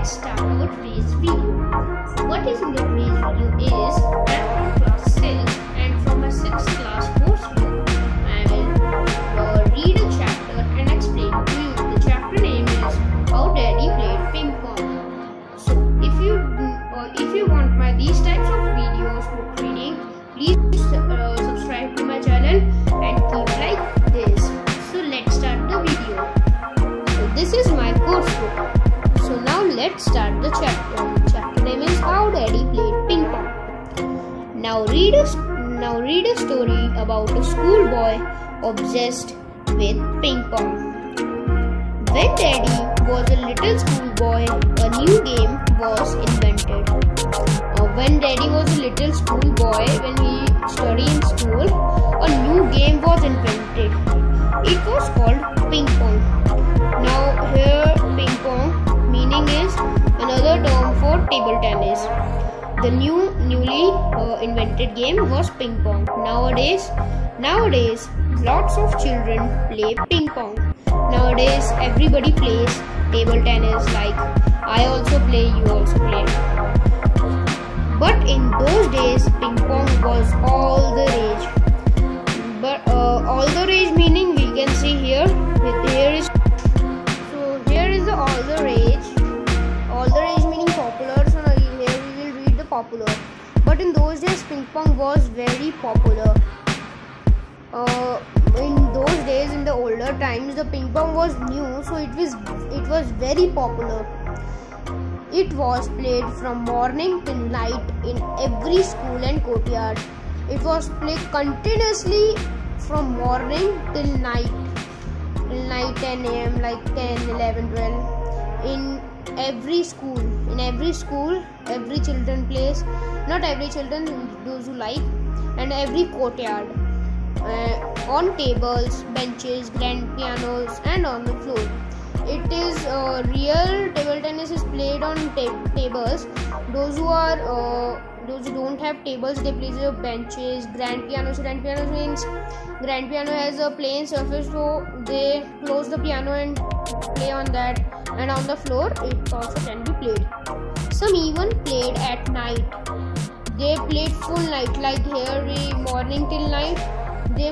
let's start our today's video. So what is in the today's video is I'm from class 6 and from my 6th class course book I will read a chapter and explain to you. The chapter name is How Daddy Played Ping Pong. So if you want these types of videos book reading, please subscribe to my channel and keep like this. So let's start the video. So this is my course book. So now let's start the chapter. The chapter name is How Daddy Played Ping Pong. Now read a story about a schoolboy obsessed with ping pong. When Daddy was a little schoolboy, a new game was invented. When Daddy was a little schoolboy, when he studied in school, a new game was invented. It was called ping pong. Now here ping pong meaning is another term for table tennis. The newly invented game was ping pong. Nowadays lots of children play ping pong. Nowadays everybody plays table tennis, like I also play, you also play. But in those days ping pong was all the rage. But all the rage meaning we can see here. Here is the all the rage. All the rage meaning popular. So now here we will read the popular. But in those days ping pong was very popular. In those days, in the older times, the ping pong was new, so it was very popular. It was played from morning till night in every school and courtyard. It was played continuously from morning till night 10 a.m. like 10, 11, 12. In every school, every children plays. Not every children, those who like, and every courtyard. On tables, benches, grand pianos, and on the floor. It is real table tennis is played on tables. Those who don't have tables, they play the benches. Grand pianos means grand piano has a plain surface, so they close the piano and play on that. And on the floor, it also can be played. Some even played at night. They played full night, like here morning till night. They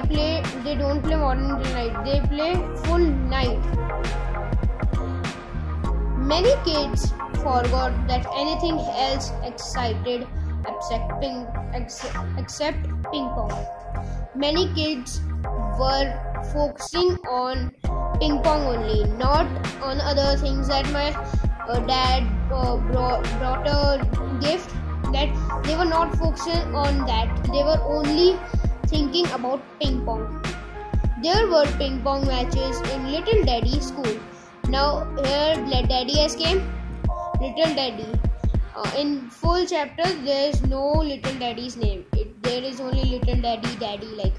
don't play morning till night. They play full night. Many kids forgot that anything else excited except ping pong. Many kids were focusing on ping pong only, not on other things. That my dad brought a gift, that they were not focusing on that. They were only thinking about ping pong. There were ping pong matches in Little Daddy school. Now here Daddy has came. Little Daddy. In full chapter there is no Little Daddy's name. There is only Little Daddy like.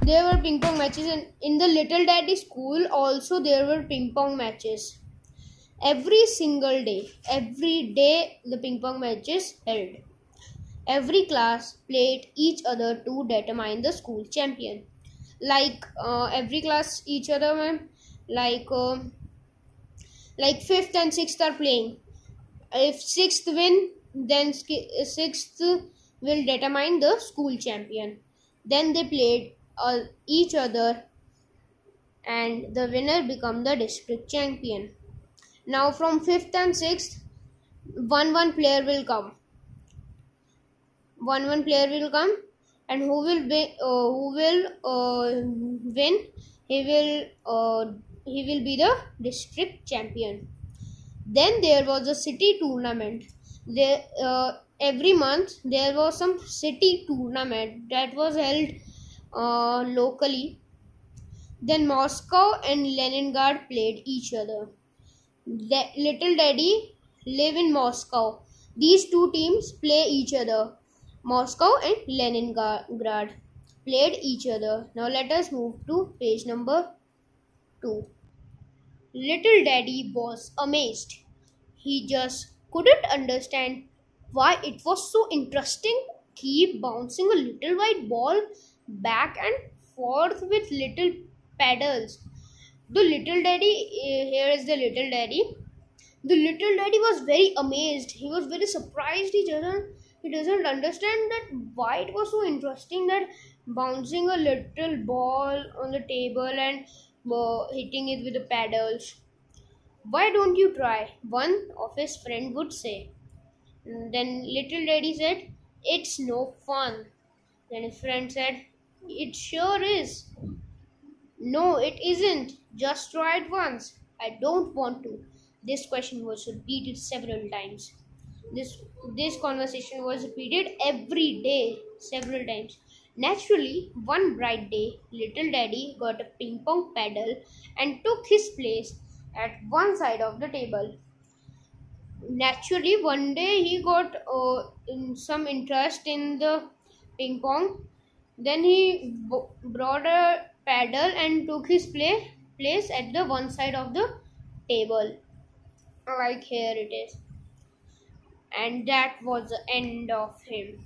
There were ping pong matches in the Little Daddy school. Also there were ping pong matches. Every single day. Every day the ping pong matches held. Every class played each other to determine the school champion. Like every class each other, like 5th and 6th are playing. If 6th win, then 6th will determine the school champion. Then they played each other and the winner become the district champion. Now from 5th and 6th, one player will come. One player will come, and who will win? He will be the district champion. Then there was a city tournament. Every month there was some city tournament that was held locally. Then Moscow and Leningrad played each other. Little Daddy live in Moscow. These two teams play each other. Moscow and Leningrad played each other. Now let us move to page number 2. Little Daddy was amazed. He just couldn't understand why it was so interesting to keep bouncing a little white ball back and forth with little pedals. The Little Daddy, here is the Little Daddy. The little daddy was very amazed. He was very surprised. He doesn't understand that why it was so interesting that bouncing a little ball on the table and hitting it with the paddles. Why don't you try? One of his friend would say. Then little daddy said, it's no fun. Then his friend said, it sure is. No, it isn't. Just try it once. I don't want to. This question was repeated several times. This conversation was repeated every day, several times. Naturally, one bright day, little daddy got a ping pong paddle and took his place at one side of the table. Naturally, one day he got some interest in the ping pong. Then he brought a paddle and took his place at the one side of the table. Like here it is. And that was the end of him.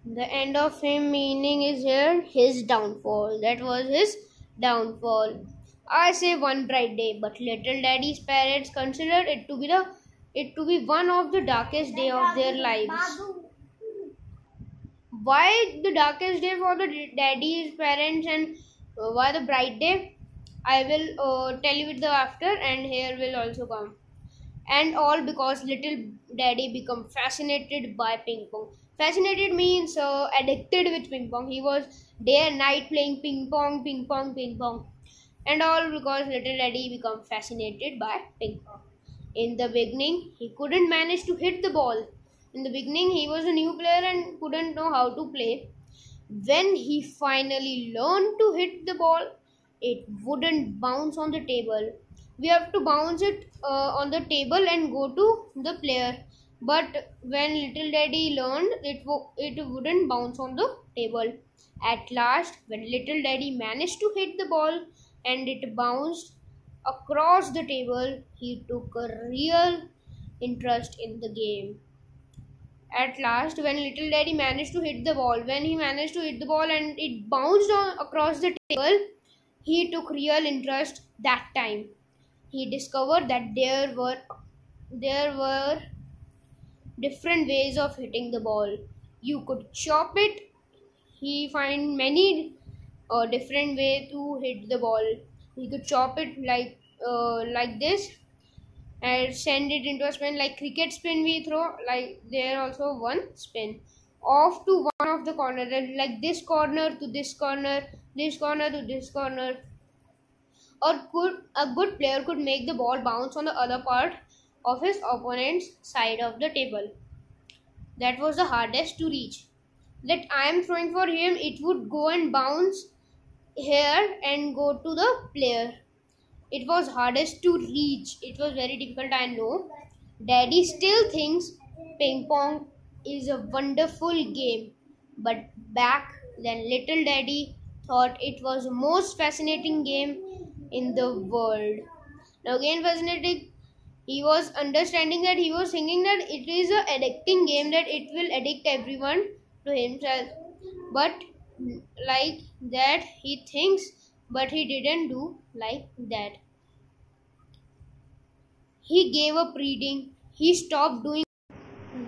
The end of him meaning is here his downfall. That was his downfall. I say one bright day, but little daddy's parents considered it to be one of the darkest day of their lives. Why the darkest day for the daddy's parents and why the bright day? I will tell you it the after, and here will also come. And all because little daddy become fascinated by ping pong. Fascinated means addicted with ping pong. He was day and night playing ping pong, ping pong, ping pong. And all because little daddy become fascinated by ping pong. In the beginning, he couldn't manage to hit the ball. In the beginning, he was a new player and couldn't know how to play. When he finally learned to hit the ball, it wouldn't bounce on the table. We have to bounce it on the table and go to the player. But when little daddy learned, it wouldn't bounce on the table. At last, when little daddy managed to hit the ball and it bounced across the table, he took a real interest in the game. At last, when little daddy managed to hit the ball, and it bounced across the table, he took real interest that time. He discovered that there were different ways of hitting the ball. You could chop it. He find many different way to hit the ball. He could chop it like this and send it into a spin, like cricket spin we throw, like there also one spin off to one of the corner, like this corner to this corner, this corner to this corner. Or a good player could make the ball bounce on the other part of his opponent's side of the table. That was the hardest to reach. That I am throwing for him, it would go and bounce here and go to the player. It was hardest to reach. It was very difficult, I know. Daddy still thinks ping pong is a wonderful game. But back then, little daddy thought it was the most fascinating game in the world. Now again fascinating, he was understanding that he was thinking that it is a addicting game, that it will addict everyone to himself. But like that he thinks, but he didn't do like that. He gave up reading. He stopped doing.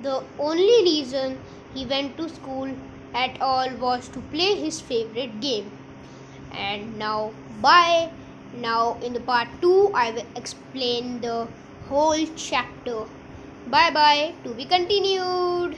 The only reason he went to school at all was to play his favorite game. And now, bye. Now in the part 2, I will explain the whole chapter. Bye bye. To be continued.